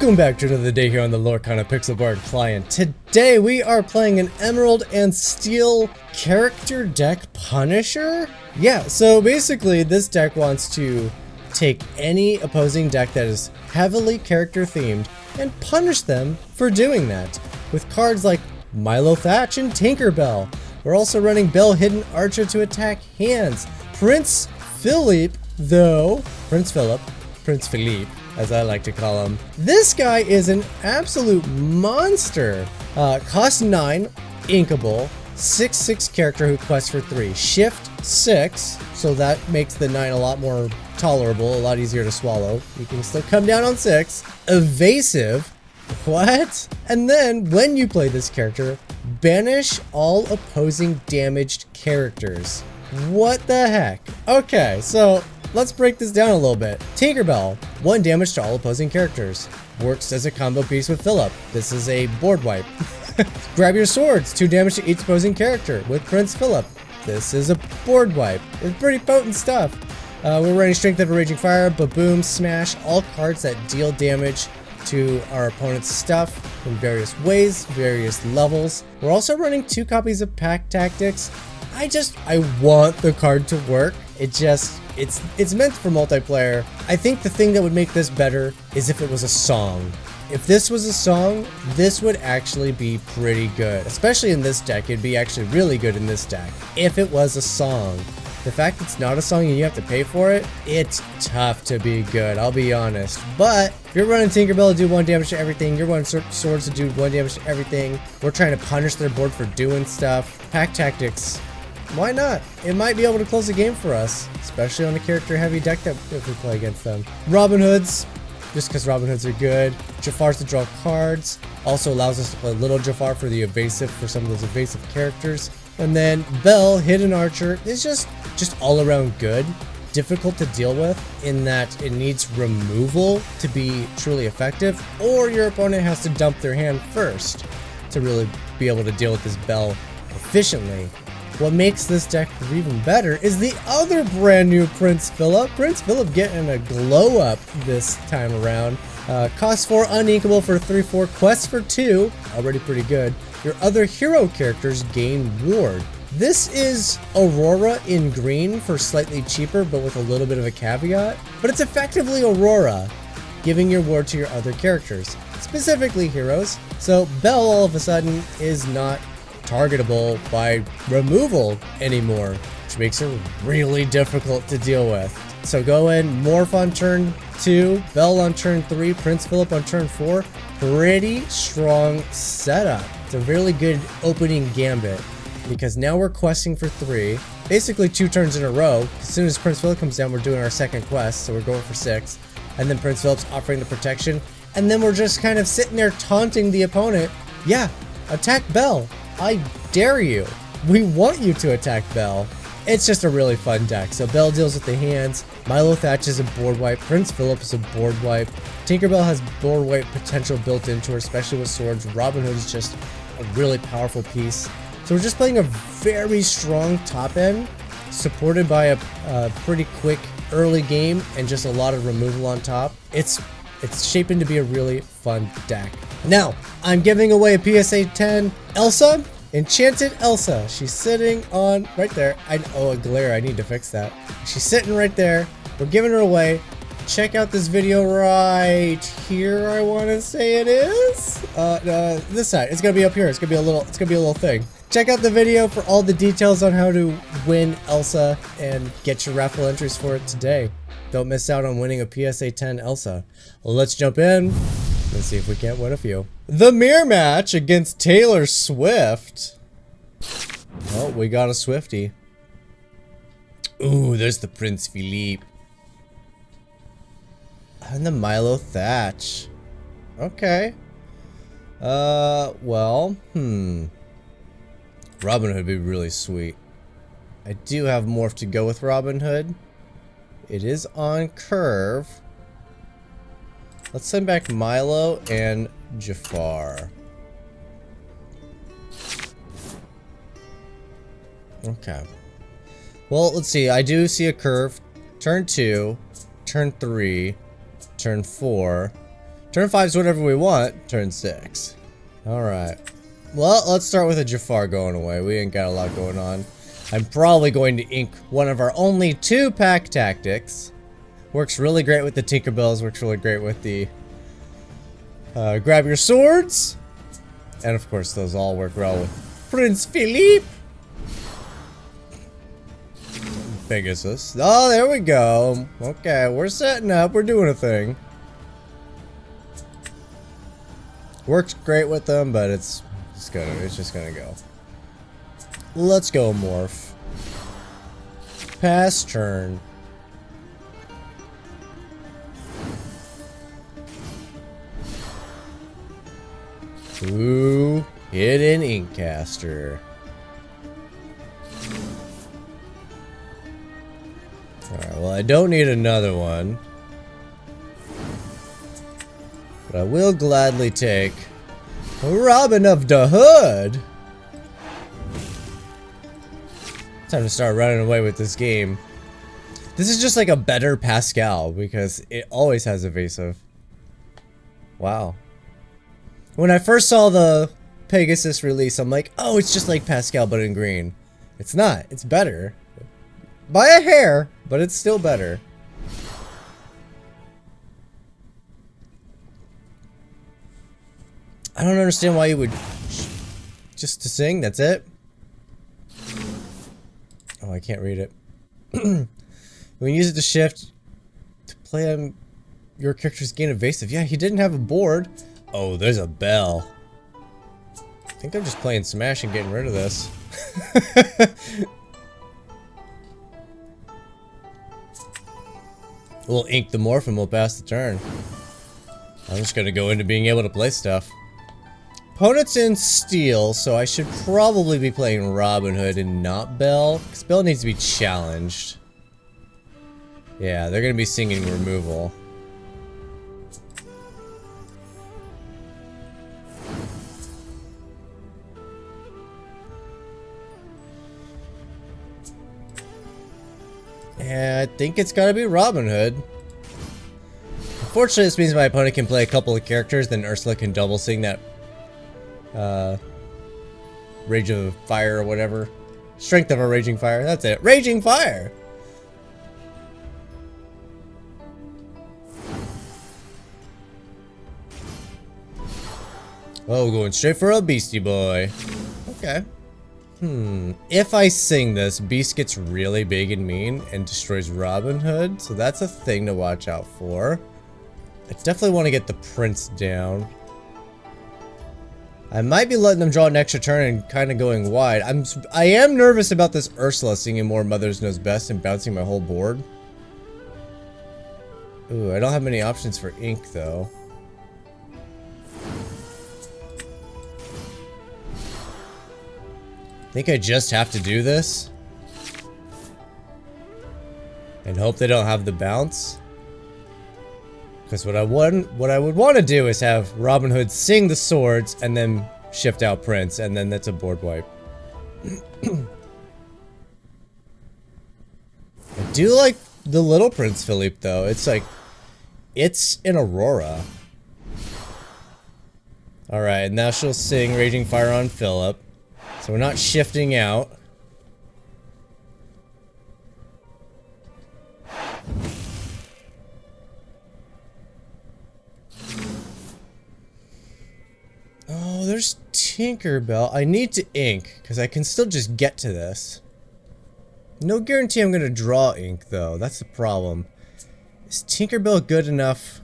Welcome back to another day here on the Lorcana Pixel Art client. Today we are playing an Emerald and Steel character deck Punisher. Yeah, so basically this deck wants to take any opposing deck that is heavily character themed and punish them for doing that. With cards like Milo Thatch and Tinkerbell. We're also running Bell Hidden Archer to attack hands. Prince Phillip, Prince Phillip, as I like to call him. This guy is an absolute monster. Cost 9, inkable, 6/6 character who quests for 3. Shift 6, so that makes the 9 a lot more tolerable, a lot easier to swallow. You can still come down on 6. Evasive, what? And then when you play this character, banish all opposing damaged characters. What the heck? Okay, so let's break this down a little bit. Tinkerbell, 1 damage to all opposing characters. Works as a combo piece with Phillip. This is a board wipe. Grab your swords, 2 damage to each opposing character with Prince Phillip. This is a board wipe. It's pretty potent stuff. We're running Strength of a Raging Fire, Baboom, Smash, all cards that deal damage to our opponent's stuff in various ways, various levels. We're also running 2 copies of Pack Tactics. I want the card to work. It's meant for multiplayer. I think the thing that would make this better is if it was a song. If this was a song, this would actually be pretty good. Especially in this deck, it'd be actually really good in this deck. If it was a song. The fact it's not a song and you have to pay for it, it's tough to be good, I'll be honest. But if you're running Tinkerbell to do 1 damage to everything, you're running Swords to do 1 damage to everything, we're trying to punish their board for doing stuff. Pack Tactics, why not? It might be able to close the game for us, especially on a character heavy deck that if we play against them. Robin Hoods, just because Robin Hoods are good. Jafar's to draw cards, also allows us to play Little Jafar for the evasive, for some of those evasive characters. And then Bell, Hidden Archer, is just all around good. Difficult to deal with in that it needs removal to be truly effective, or your opponent has to dump their hand first to really be able to deal with this Bell efficiently. What makes this deck even better is the other brand new Prince Phillip. Prince Phillip getting a glow up this time around. Cost 4, uninkable for 3/4, quests for 2, already pretty good. Your other hero characters gain ward. This is Aurora in green for slightly cheaper, but with a little bit of a caveat. But it's effectively Aurora, giving your ward to your other characters, specifically heroes. So Belle all of a sudden is not targetable by removal anymore, which makes her really difficult to deal with. So go in, Morph on turn 2, Belle on turn 3, Prince Phillip on turn 4. Pretty strong setup. It's a really good opening gambit because now we're questing for 3, basically 2 turns in a row. As soon as Prince Phillip comes down, we're doing our second quest, so we're going for 6. And then Prince Phillip's offering the protection, and then we're just kind of sitting there taunting the opponent. Yeah, attack Belle. I dare you. We want you to attack Belle. It's just a really fun deck. So Belle deals with the hands. Milo Thatch is a board wipe. Prince Phillip is a board wipe. Tinkerbell has board wipe potential built into her, especially with swords. Robin Hood is just a really powerful piece. So we're just playing a very strong top end, supported by a pretty quick early game and just a lot of removal on top. It's shaping to be a really fun deck. Now, I'm giving away a PSA 10 Elsa, Enchanted Elsa. She's sitting on right there. Oh, a glare, I need to fix that. She's sitting right there. We're giving her away. Check out this video right here, I want to say it is. This side. It's gonna be up here. It's gonna be a little thing. Check out the video for all the details on how to win Elsa and get your raffle entries for it today. Don't miss out on winning a PSA 10 Elsa. Well, let's jump in. Let's see if we can't win a few. The mirror match against Taylor Swift. Oh, we got a Swiftie. Ooh, there's the Prince Phillip. And the Milo Thatch. Okay. Well, Robin Hood would be really sweet. I do have Morph to go with Robin Hood. It is on curve. Let's send back Milo and Jafar. Okay. Well, let's see. I do see a curve. Turn 2, turn 3, turn 4, Turn 5 is whatever we want. Turn 6. Alright. Well, let's start with a Jafar going away. We ain't got a lot going on. I'm probably going to ink one of our only 2 pack tactics. Works really great with the Tinkerbells. Works really great with the grab your swords. And of course, those all work well with Prince Phillip. Pegasus. Oh, there we go. Okay, we're setting up. We're doing a thing. Works great with them, but it's just gonna go. Let's go, Morph. Pass turn. Ooh, hidden Inkcaster. Alright, well, I don't need another one. But I will gladly take Robin of the Hood. Time to start running away with this game. This is just like a better Pascal because it always has evasive. Wow. When I first saw the Pegasus release, I'm like, oh, it's just like Pascal but in green. It's not. It's better. By a hair, but it's still better. I don't understand why you would just to sing, that's it? Oh, I can't read it. When you use it to shift to play on your character's gain evasive. Yeah, he didn't have a board. Oh, there's a bell. I think I'm just playing Smash and getting rid of this. We'll ink the morph and we'll pass the turn. I'm just gonna go into being able to play stuff. Opponent's in steel, so I should probably be playing Robin Hood and not Belle, because Belle needs to be challenged. Yeah, they're gonna be singing removal. Yeah, I think it's gotta be Robin Hood. Unfortunately, this means my opponent can play a couple of characters, then Ursula can double sing that Rage of Fire or whatever. Strength of a Raging Fire, that's it. Raging Fire! Oh, going straight for a Beastie Boy. Okay. If I sing this, Beast gets really big and mean and destroys Robin Hood, so that's a thing to watch out for. I definitely want to get the Prince down. I might be letting them draw an extra turn and kind of going wide. I am nervous about this Ursula singing more Mother's Knows Best and bouncing my whole board. Ooh, I don't have many options for ink though. I think I just have to do this and hope they don't have the bounce. Because what I would want to do is have Robin Hood sing the swords and then shift out Prince, and then that's a board wipe. I do like the little Prince Phillip though. It's like, it's an Aurora. Alright, now she'll sing Raging Fire on Phillip. So we're not shifting out. Oh, there's Tinkerbell. I need to ink, because I can still just get to this. No guarantee I'm going to draw ink, though. That's the problem. Is Tinkerbell good enough?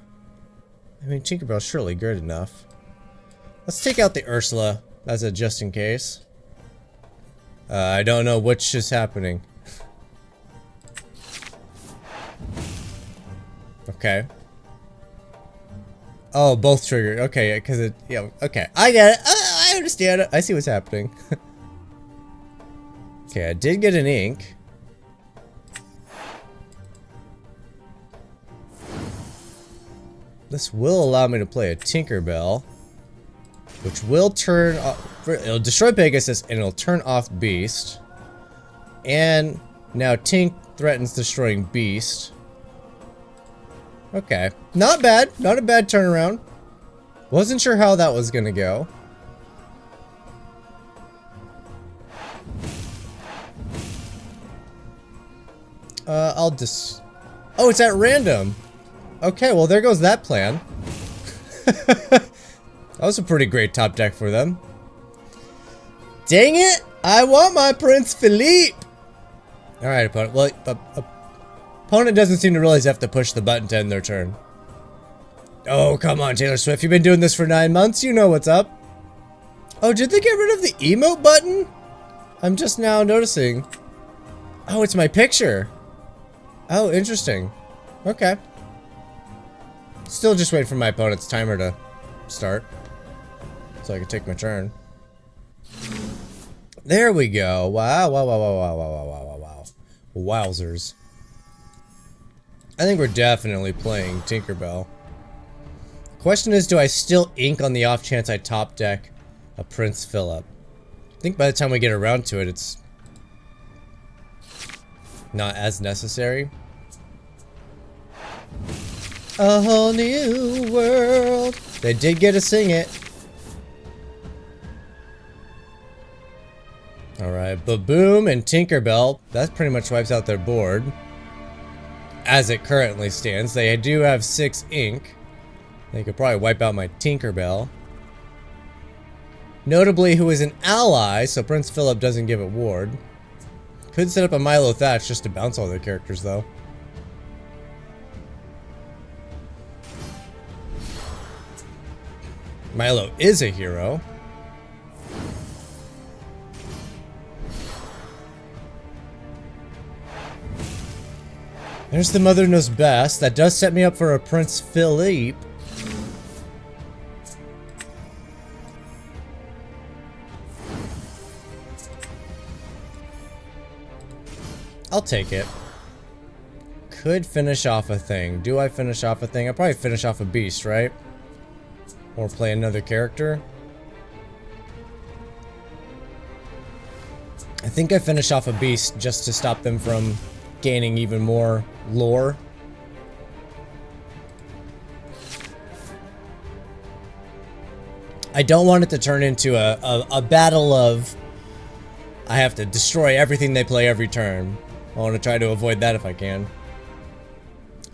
I mean, Tinkerbell's surely good enough. Let's take out the Ursula as a just in case. I don't know which is happening. Okay. Oh, both triggered. Okay, because it, yeah, okay. I get it. I understand it. I see what's happening. Okay, I did get an ink. This will allow me to play a Tinkerbell, which will turn off, it'll destroy Pegasus and it'll turn off Beast. And now Tink threatens destroying Beast. Okay, not bad. Not a bad turnaround. Wasn't sure how that was gonna go. I'll just... Oh, it's at random! Okay, well there goes that plan. That was a pretty great top deck for them. Dang it! I want my Prince Phillip! Alright, opponent. Well, opponent doesn't seem to realize they have to push the button to end their turn. Oh, come on, Taylor Swift. You've been doing this for 9 months. You know what's up. Oh, did they get rid of the emote button? I'm just now noticing. Oh, it's my picture. Oh, interesting. Okay. Still just wait for my opponent's timer to start, so I can take my turn. There we go. Wow, wow, wow, wow, wow, wow, wow, wow, wow. Wowzers. I think we're definitely playing Tinkerbell. The question is, do I still ink on the off chance I top deck a Prince Phillip? I think by the time we get around to it, it's not as necessary. A whole new world. They did get to sing it. Alright, Baboom and Tinkerbell. That pretty much wipes out their board. As it currently stands. They do have 6 ink. They could probably wipe out my Tinkerbell. Notably, who is an ally, so Prince Phillip doesn't give it ward. Could set up a Milo Thatch just to bounce all their characters, though. Milo is a hero. There's the Mother Knows Best. That does set me up for a Prince Phillip. I'll take it. Could finish off a thing. Do I finish off a thing? I'll probably finish off a beast, right? Or play another character. I think I finish off a beast just to stop them from gaining even more lore. I don't want it to turn into a battle of I have to destroy everything they play every turn. I want to try to avoid that if I can.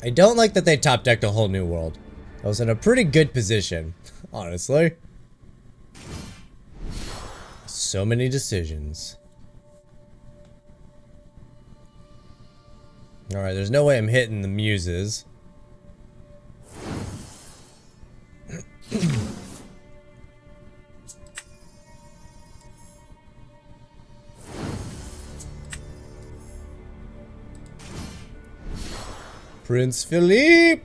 I don't like that they top decked a whole new world. I was in a pretty good position, honestly. So many decisions. Alright, there's no way I'm hitting the muses. Prince Phillip!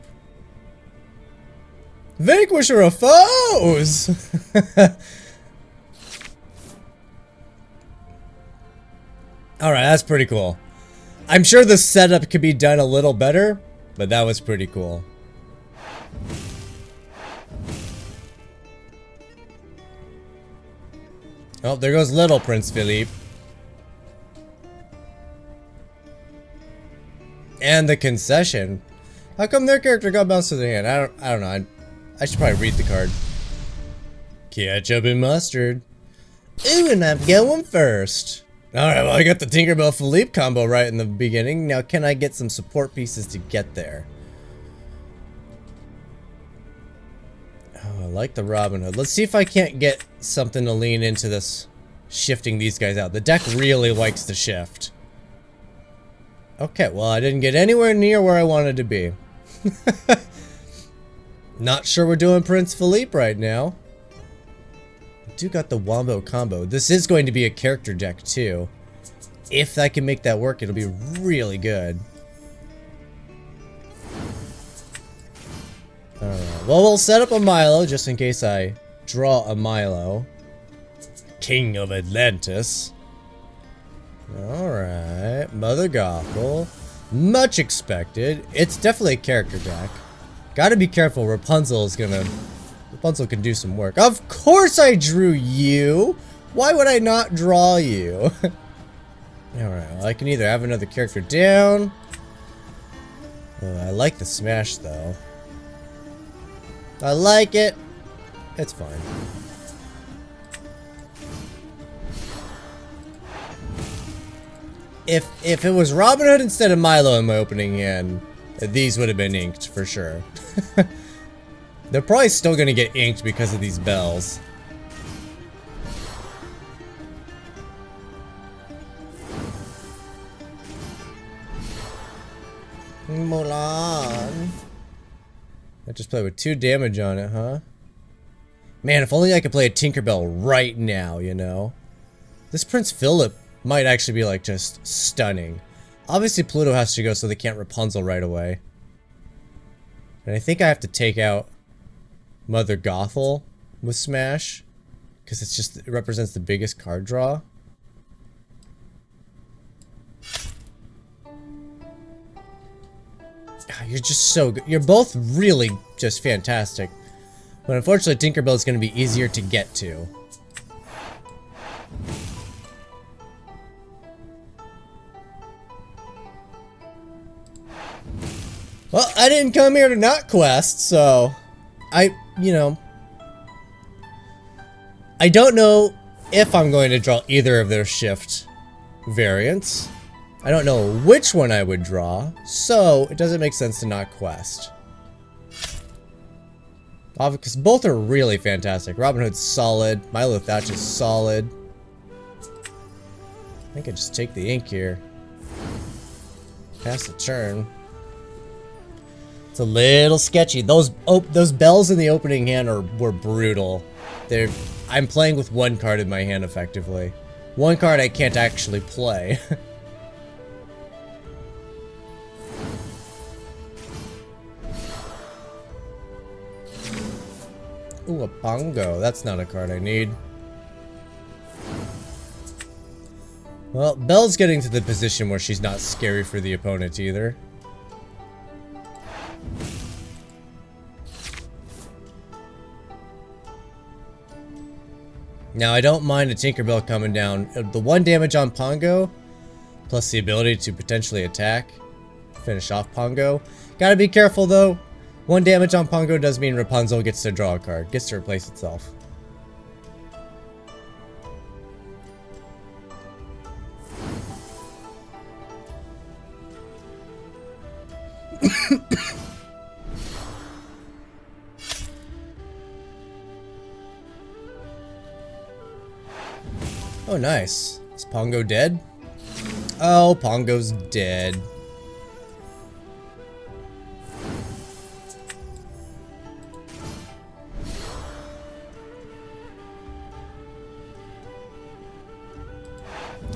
Vanquisher of foes! Alright, that's pretty cool. I'm sure the setup could be done a little better, but that was pretty cool. Oh, there goes little Prince Phillip. And the concession. How come their character got bounced to the hand? I don't know. I should probably read the card. Ketchup and mustard. Ooh, and I'm going first. Alright, well I got the Tinkerbell Phillip combo right in the beginning. Now can I get some support pieces to get there? Oh, I like the Robin Hood. Let's see if I can't get something to lean into this shifting these guys out. The deck really likes to shift. Okay, well I didn't get anywhere near where I wanted to be. Not sure we're doing Prince Phillip right now. I do got the Wombo combo. This is going to be a character deck too. If I can make that work, it'll be really good. Alright, well we'll set up a Milo just in case I draw a Milo. King of Atlantis. Alright, Mother Gothel. Much expected. It's definitely a character deck. Gotta be careful, Rapunzel can do some work. Of course I drew you! Why would I not draw you? Alright, well I can either have another character down. I like the smash though. I like it. It's fine. If it was Robin Hood instead of Milo in my opening hand, these would have been inked for sure. They're probably still gonna get inked because of these bells. Mulan. I just played with 2 damage on it, huh? Man, if only I could play a Tinkerbell right now, you know? This Prince Phillip might actually be like just stunning. Obviously Pluto has to go so they can't Rapunzel right away. And I think I have to take out Mother Gothel with Smash. Because it represents the biggest card draw. You're just so good. You're both really just fantastic. But unfortunately, Tinkerbell is going to be easier to get to. Well, I didn't come here to not quest, so... you know... I don't know if I'm going to draw either of their shift variants. I don't know which one I would draw, so it doesn't make sense to not quest. Because both are really fantastic. Robin Hood's solid. Milo Thatch is solid. I think I just take the ink here. Pass the turn. It's a little sketchy. Those bells in the opening hand were brutal. I'm playing with 1 card in my hand effectively. 1 card I can't actually play. Ooh, a Pongo. That's not a card I need. Well, Belle's getting to the position where she's not scary for the opponent either. Now, I don't mind a Tinkerbell coming down. The 1 damage on Pongo, plus the ability to potentially attack, finish off Pongo. Gotta be careful though. 1 damage on Pongo does mean Rapunzel gets to draw a card, gets to replace itself. Oh, nice. Is Pongo dead? Oh, Pongo's dead.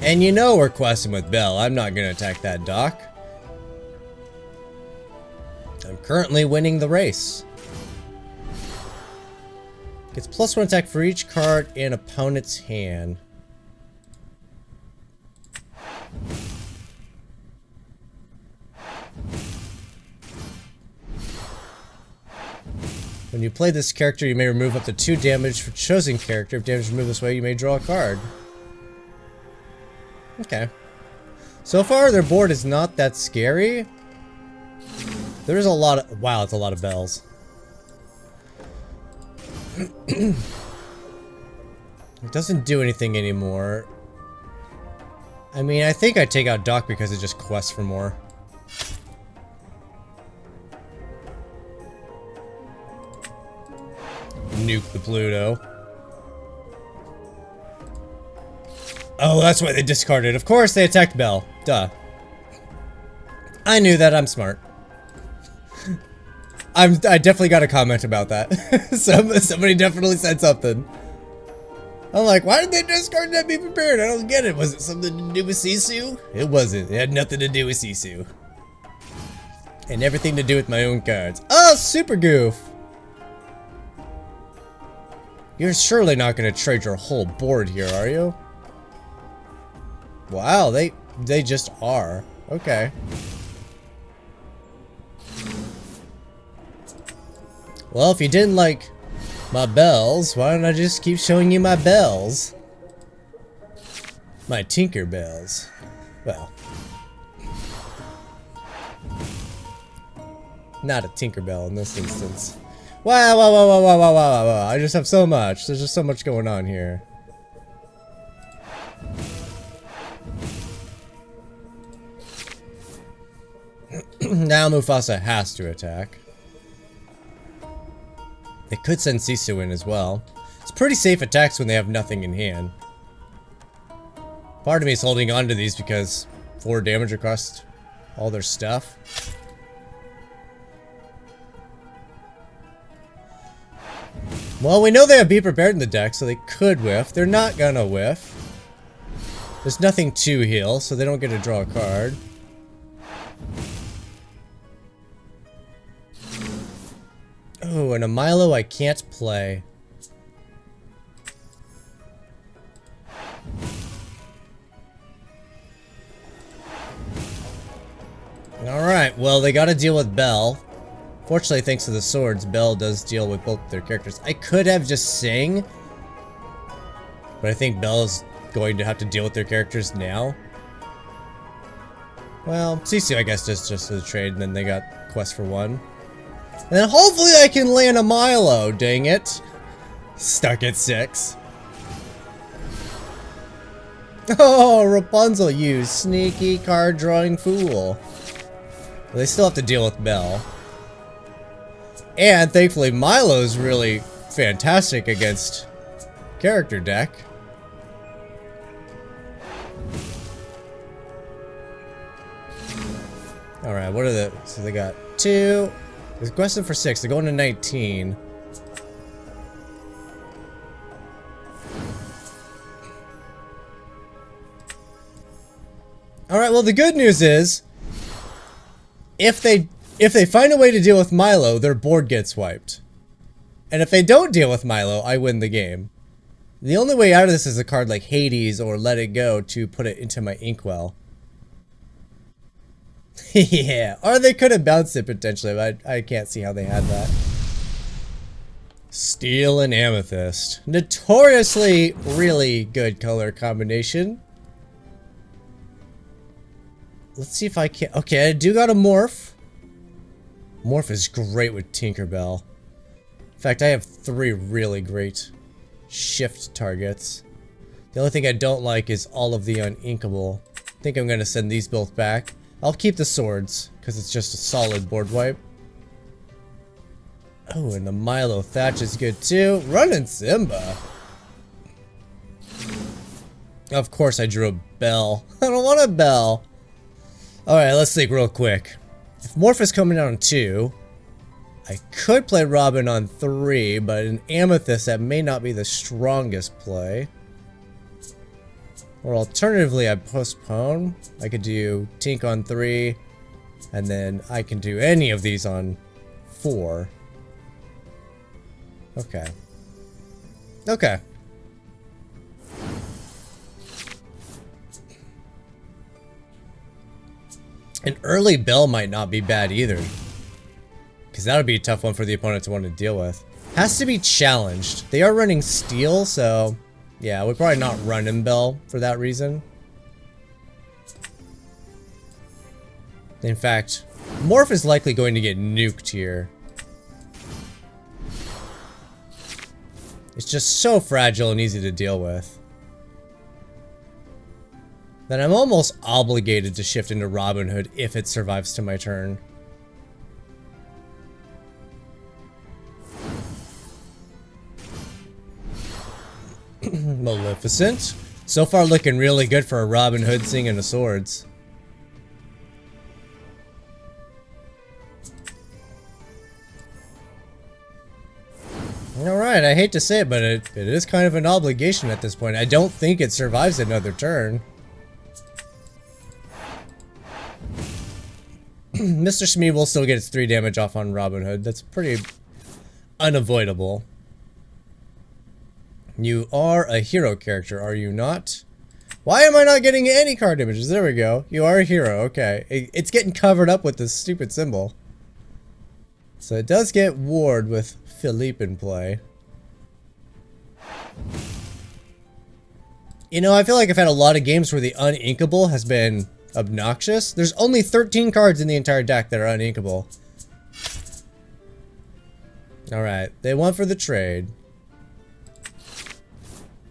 And you know we're questing with Belle. I'm not gonna attack that dock. I'm currently winning the race. Gets +1 attack for each card in opponent's hand. When you play this character, you may remove up to 2 damage for chosen character. If damage is removed this way, you may draw a card. Okay. So far, their board is not that scary. There's a lot of... Wow, it's a lot of bells. It doesn't do anything anymore. I mean, I think I take out Doc because it just quests for more. Nuke the Pluto. Oh, that's why they discarded. Of course they attacked Belle. Duh. I knew that. I'm smart. I definitely got a comment about that. Somebody definitely said something. I'm like, why did they discard that? Be prepared. I don't get it. Was it something to do with Sisu? It wasn't. It had nothing to do with Sisu. And everything to do with my own cards. Oh, Super Goof. You're surely not going to trade your whole board here, are you? Wow, they just are. Okay. Well, if you didn't like my bells, why don't I just keep showing you my bells? My Tinker bells. Well. Not a Tinkerbell in this instance. Wow, wow, wow, wow, wow, wow, wow, wow. I just have so much. There's just so much going on here. Now Mufasa has to attack. They could send Sisu in as well. It's pretty safe attacks when they have nothing in hand. Part of me is holding on to these because 4 damage across all their stuff. Well, we know they have Be Prepared in the deck, so they could whiff. They're not gonna whiff. There's nothing to heal, so they don't get to draw a card. Oh, and a Milo I can't play. Alright, well, they gotta deal with Belle. Fortunately, thanks to the swords, Belle does deal with both their characters. I could have just Sing, but I think Belle's going to have to deal with their characters now. Well, Sisu, I guess, just a trade, and then they got Quest for 1. And then hopefully I can land a Milo, dang it. Stuck at 6. Oh, Rapunzel, you sneaky card-drawing fool. Well, they still have to deal with Belle. And thankfully, Milo's really fantastic against character deck. Alright, what are the... So they got 2. They're questing for 6. They're going to 19. Alright, well the good news is... If they find a way to deal with Milo, their board gets wiped. And if they don't deal with Milo, I win the game. The only way out of this is a card like Hades or Let It Go to put it into my Inkwell. Yeah, or they could have bounced it potentially, but I can't see how they had that. Steel and Amethyst. Notoriously really good color combination. Let's see if I can... Okay, I do got a Morph. Morph is great with Tinkerbell. In fact, I have 3 really great shift targets. The only thing I don't like is all of the uninkable. I think I'm going to send these both back. I'll keep the swords, because it's just a solid board wipe. Oh, and the Milo Thatch is good too. Running Simba. Of course I drew a Belle. I don't want a Belle. Alright, let's think real quick. If Morph is coming down on 2, I could play Robin on 3, but an Amethyst, that may not be the strongest play. Or alternatively, I postpone. I could do Tink on 3, and then I can do any of these on 4. Okay. Okay. An early Belle might not be bad either. Because that would be a tough one for the opponent to want to deal with. Has to be challenged. They are running Steel, so... Yeah, we're probably not running Belle for that reason. In fact, Morph is likely going to get nuked here. It's just so fragile and easy to deal with. Then I'm almost obligated to shift into Robin Hood if it survives to my turn. Maleficent. So far looking really good for a Robin Hood singing the swords. Alright, I hate to say it, but it is kind of an obligation at this point. I don't think it survives another turn. Mr. Smee will still get its 3 damage off on Robin Hood. That's pretty unavoidable. You are a hero character, are you not? Why am I not getting any card images? There we go. You are a hero, okay. It's getting covered up with this stupid symbol. So it does get Ward with Phillip in play. You know, I feel like I've had a lot of games where the uninkable has been obnoxious. There's only 13 cards in the entire deck that are uninkable. Alright, they went for the trade.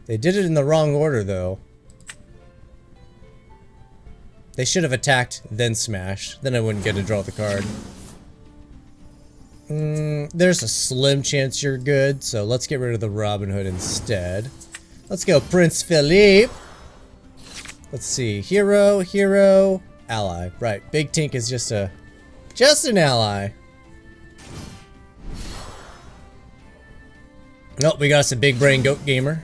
They did it in the wrong order, though. They should have attacked, then smashed. Then I wouldn't get to draw the card. There's a slim chance you're good, so let's get rid of the Robin Hood instead. Let's go Prince Phillip. Let's see. Hero, hero, ally. Right, Big Tink is just an ally. Nope, we got us a big brain goat gamer.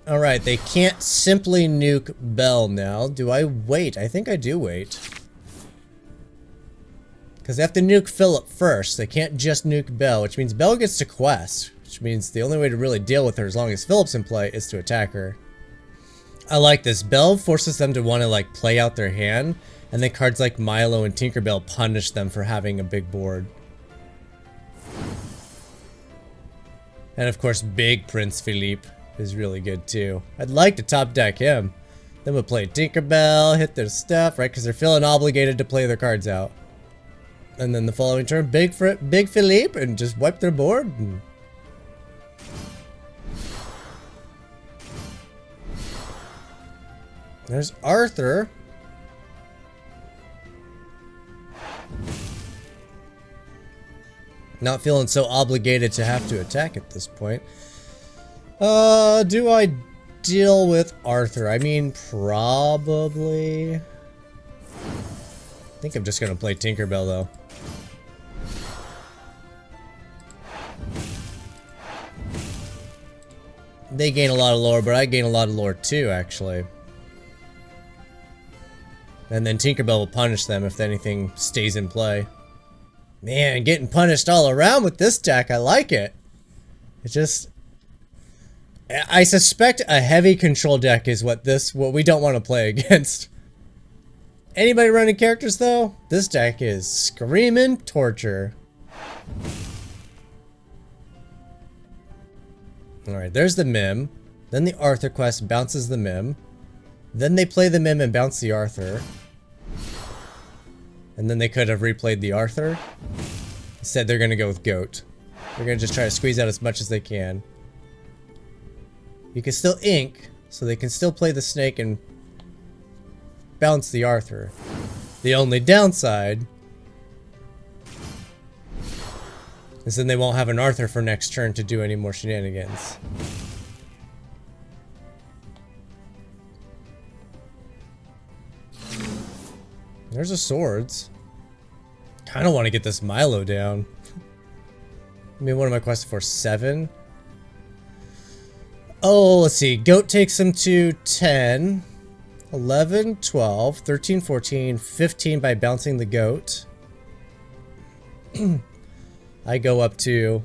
Alright, they can't simply nuke Belle now. Do I wait? I think I do wait. Because they have to nuke Phillip first. They can't just nuke Belle, which means Belle gets to quest. Which means the only way to really deal with her as long as Phillip's in play is to attack her. I like this. Belle forces them to want to like play out their hand. And then cards like Milo and Tinkerbell punish them for having a big board. And of course, big Prince Phillip is really good too. I'd like to top deck him. Then we'll play Tinkerbell, hit their stuff, right? Because they're feeling obligated to play their cards out. And then the following turn, big Phillip, and just wipe their board. And... there's Arthur. Not feeling so obligated to have to attack at this point. Do I deal with Arthur? I mean, probably. I think I'm just gonna play Tinkerbell though. They gain a lot of lore, but I gain a lot of lore too, actually. And then Tinkerbell will punish them if anything stays in play. Man, getting punished all around with this deck, I like it. It just... I suspect a heavy control deck is what we don't want to play against. Anybody running characters though? This deck is screaming torture. Alright, there's the Mim. Then the Arthur quest bounces the Mim. Then they play the Mim and bounce the Arthur. And then they could have replayed the Arthur. Instead, they're gonna go with Goat. They're gonna just try to squeeze out as much as they can. You can still ink, so they can still play the Snake and bounce the Arthur. The only downside is then they won't have an Arthur for next turn to do any more shenanigans. There's a swords. Kinda want to get this Milo down. I mean, what am I questing for? 7? Oh, let's see. Goat takes him to 10, 11, 12, 13, 14, 15 by bouncing the goat. I go up to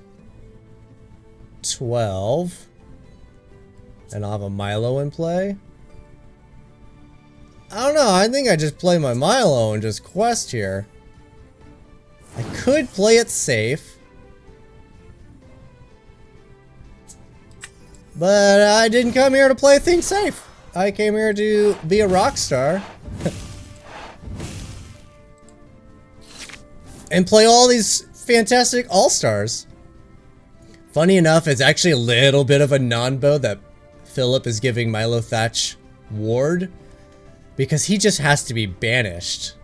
12. And I'll have a Milo in play. I don't know. I think I just play my Milo and just quest here. I could play it safe. But I didn't come here to play things safe. I came here to be a rock star. And play all these fantastic all-stars. Funny enough, it's actually a little bit of a non-bow that Phillip is giving Milo Thatch ward. Because he just has to be banished.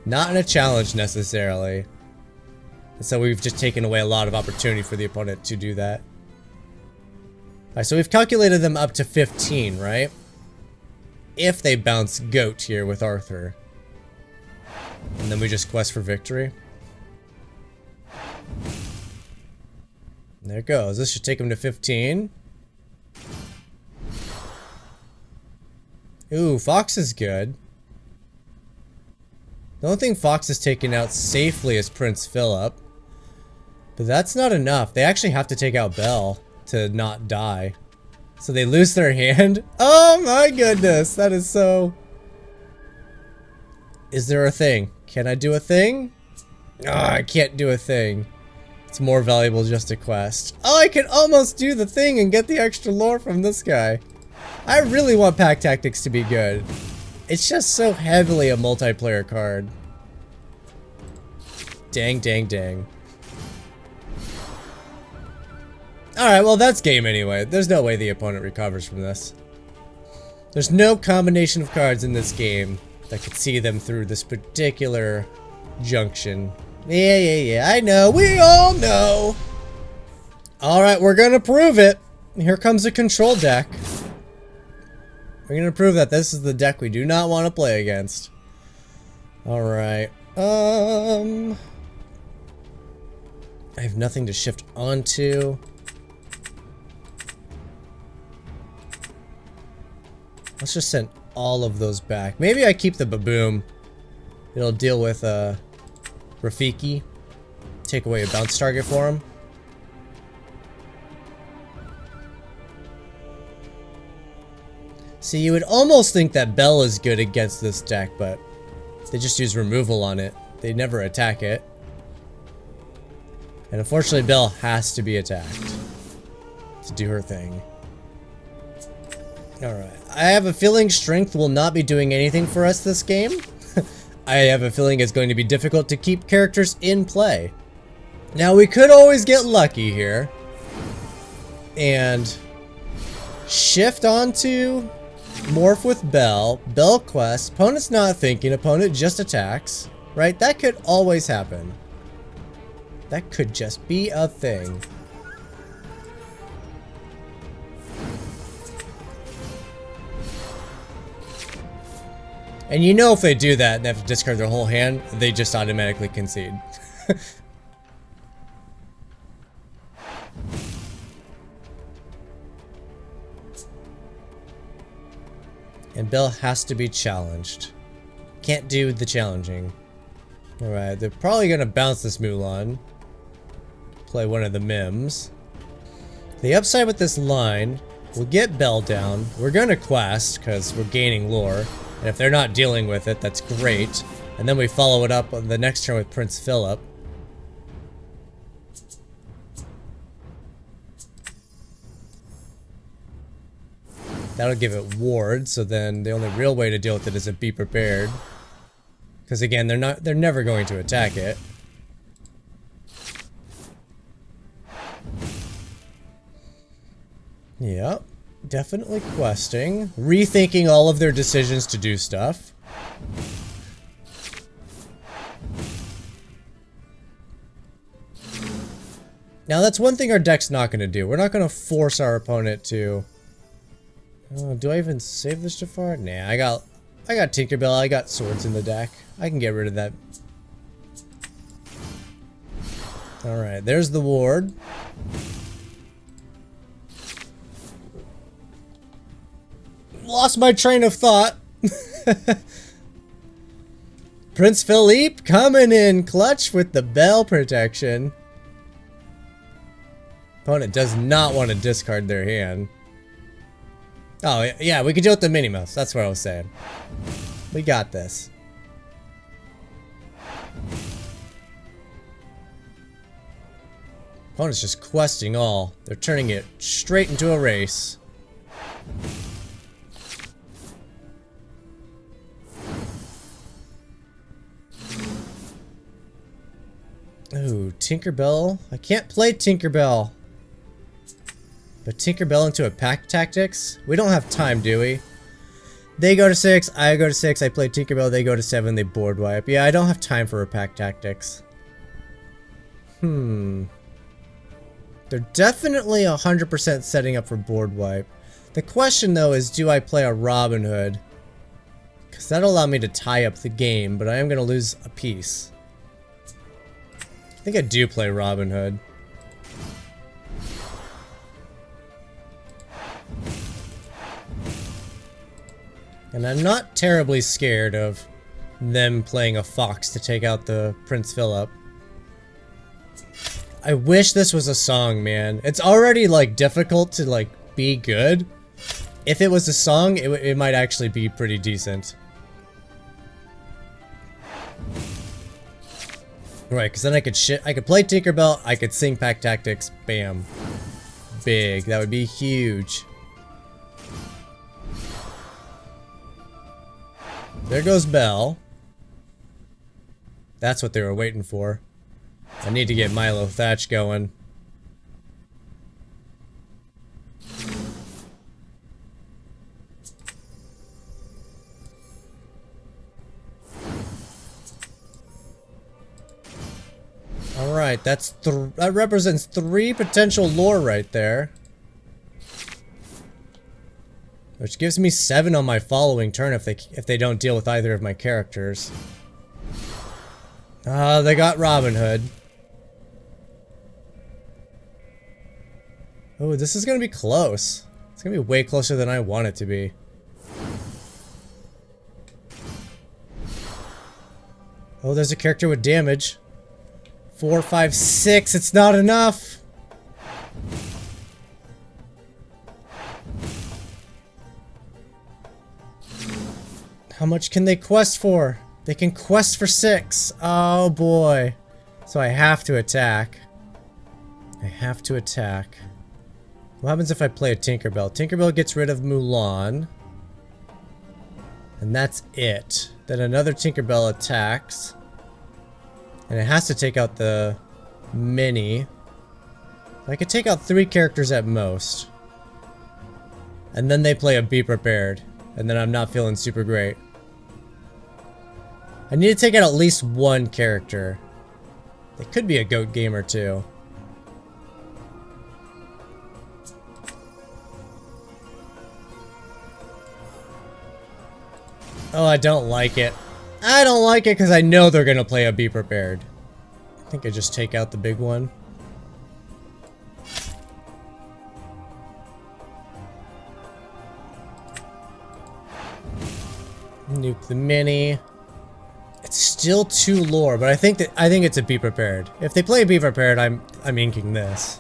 Not in a challenge necessarily. And so we've just taken away a lot of opportunity for the opponent to do that. Alright, so we've calculated them up to 15, right? If they bounce Goat here with Arthur. And then we just quest for victory. There it goes. This should take him to 15. Ooh, Fox is good. The only thing Fox has taken out safely is Prince Phillip. But that's not enough. They actually have to take out Belle to not die. So they lose their hand. Oh my goodness, that is so... Is there a thing? Can I do a thing? Oh, I can't do a thing. It's more valuable just to quest. Oh, I can almost do the thing and get the extra lore from this guy. I really want Pack Tactics to be good. It's just so heavily a multiplayer card. Dang, dang, dang. Alright, well that's game anyway. There's no way the opponent recovers from this. There's no combination of cards in this game that could see them through this particular junction. Yeah, I know. We all know. Alright, we're gonna prove it. Here comes a control deck. We're gonna prove that this is the deck we do not want to play against. Alright. I have nothing to shift onto. Let's just send all of those back. Maybe I keep the Baboom. It'll deal with Rafiki. Take away a bounce target for him. See, you would almost think that Bell is good against this deck, but they just use removal on it. They never attack it. And unfortunately, Bell has to be attacked to do her thing. Alright. I have a feeling Strength will not be doing anything for us this game. I have a feeling it's going to be difficult to keep characters in play. Now, we could always get lucky here. And shift onto Morph with Bell. Bell quest. Opponent's not thinking. Opponent just attacks. Right? That could always happen. That could just be a thing. And you know if they do that and they have to discard their whole hand, they just automatically concede. And Bell has to be challenged. Can't do the challenging. Alright, they're probably gonna bounce this Mulan. Play one of the Mims. The upside with this line, we'll get Bell down. We're gonna quest, because we're gaining lore. And if they're not dealing with it, that's great. And then we follow it up on the next turn with Prince Phillip. That'll give it ward, so then the only real way to deal with it is to be prepared. Because again, they're never going to attack it. Yep. Definitely questing. Rethinking all of their decisions to do stuff. Now that's one thing our deck's not going to do. We're not going to force our opponent to... Oh, do I even save this Jafar? Nah, I got Tinkerbell. I got swords in the deck. I can get rid of that. Alright, there's the ward. Lost my train of thought. Prince Philippe coming in clutch with the Bell protection. Opponent does not want to discard their hand. Oh, yeah, we could deal with the Minnie Mouse. That's what I was saying. We got this. Opponent's just questing all. They're turning it straight into a race. Ooh, Tinkerbell. I can't play Tinkerbell. But Tinkerbell into a Pack Tactics? We don't have time, do we? They go to 6, I go to 6, I play Tinkerbell, they go to 7, they board wipe. Yeah, I don't have time for a Pack Tactics. They're definitely 100% setting up for board wipe. The question, though, is do I play a Robin Hood? Because that'll allow me to tie up the game, but I am going to lose a piece. I think I do play Robin Hood. And I'm not terribly scared of them playing a fox to take out the Prince Phillip. I wish this was a song, man. It's already, like, difficult to, like, be good. If it was a song, it might actually be pretty decent. Right, because then I could play Tinkerbell, I could sing Pack Tactics, bam. Big, that would be huge. There goes Belle. That's what they were waiting for. I need to get Milo Thatch going. Alright, that represents 3 potential lore right there. Which gives me 7 on my following turn if they don't deal with either of my characters. They got Robin Hood. Oh, this is gonna be close. It's gonna be way closer than I want it to be. Oh, there's a character with damage. 4, 5, 6. It's not enough. How much can they quest for? They can quest for 6. Oh boy. So I have to attack. I have to attack. What happens if I play a Tinkerbell? Tinkerbell gets rid of Mulan. And that's it. Then another Tinkerbell attacks. And it has to take out the mini. I could take out 3 characters at most. And then they play a Be Prepared. And then I'm not feeling super great. I need to take out at least 1 character. They could be a goat gamer too. Oh, I don't like it. I don't like it because I know they're gonna play a Be Prepared. I think I just take out the big one. Nuke the mini. It's still 2 lore, but I think it's a Be Prepared. If they play Be Prepared, I'm inking this.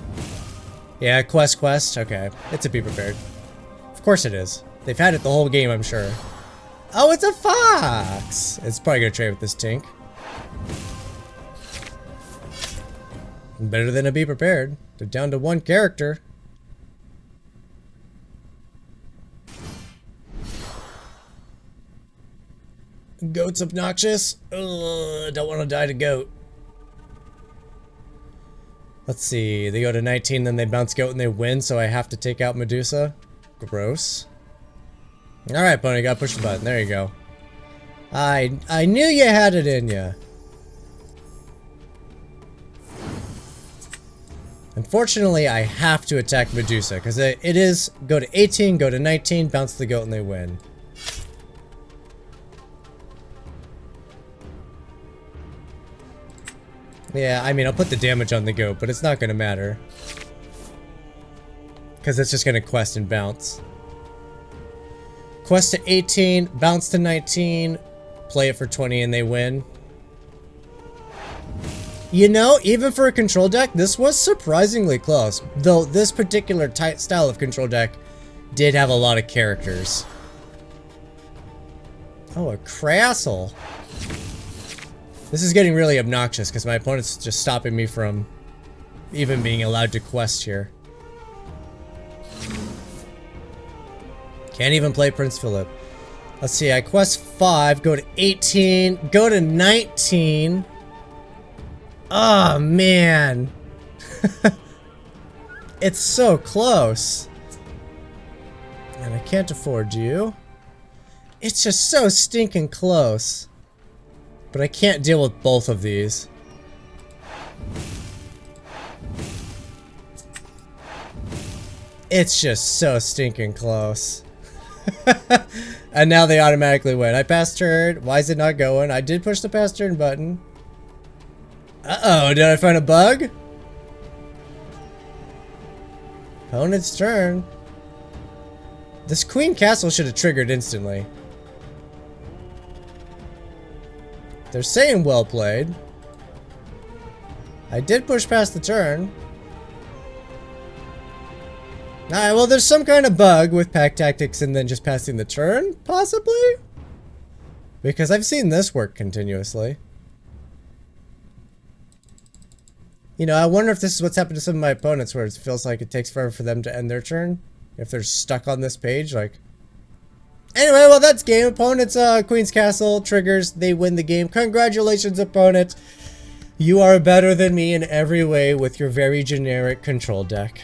Yeah, quest. Okay, it's a Be Prepared. Of course it is. They've had it the whole game, I'm sure. Oh, it's a fox! It's probably gonna trade with this Tink. Better than a Be Prepared. They're down to 1 character. Goat's obnoxious. Ugh, don't want to die to goat. Let's see. They go to 19, then they bounce goat and they win, so I have to take out Medusa. Gross. Alright, Pony, gotta push the button. There you go. I knew you had it in ya. Unfortunately, I have to attack Medusa, because it is go to 18, go to 19, bounce the goat, and they win. Yeah, I mean, I'll put the damage on the goat, but it's not gonna matter. Because it's just gonna quest and bounce. Quest to 18, bounce to 19, play it for 20 and they win. You know, even for a control deck, this was surprisingly close. Though this particular style of control deck did have a lot of characters. Oh, a Crassel. This is getting really obnoxious because my opponent's just stopping me from even being allowed to quest here. Can't even play Prince Phillip. Let's see, I quest 5, go to 18, go to 19. Oh, man. It's so close. And I can't afford you. It's just so stinking close. But I can't deal with both of these. It's just so stinking close. And now they automatically win. I passed turn. Why is it not going? I did push the pass turn button. Uh-oh, did I find a bug? Opponent's turn. This Queen Castle should have triggered instantly. They're saying well played. I did push past the turn. Alright, well there's some kind of bug with pack tactics and then just passing the turn, possibly? Because I've seen this work continuously. You know, I wonder if this is what's happened to some of my opponents where it feels like it takes forever for them to end their turn. If they're stuck on this page, like, Anyway, well, that's game. Opponent's Queen's Castle triggers. They win the game. Congratulations, opponent. You are better than me in every way with your very generic control deck.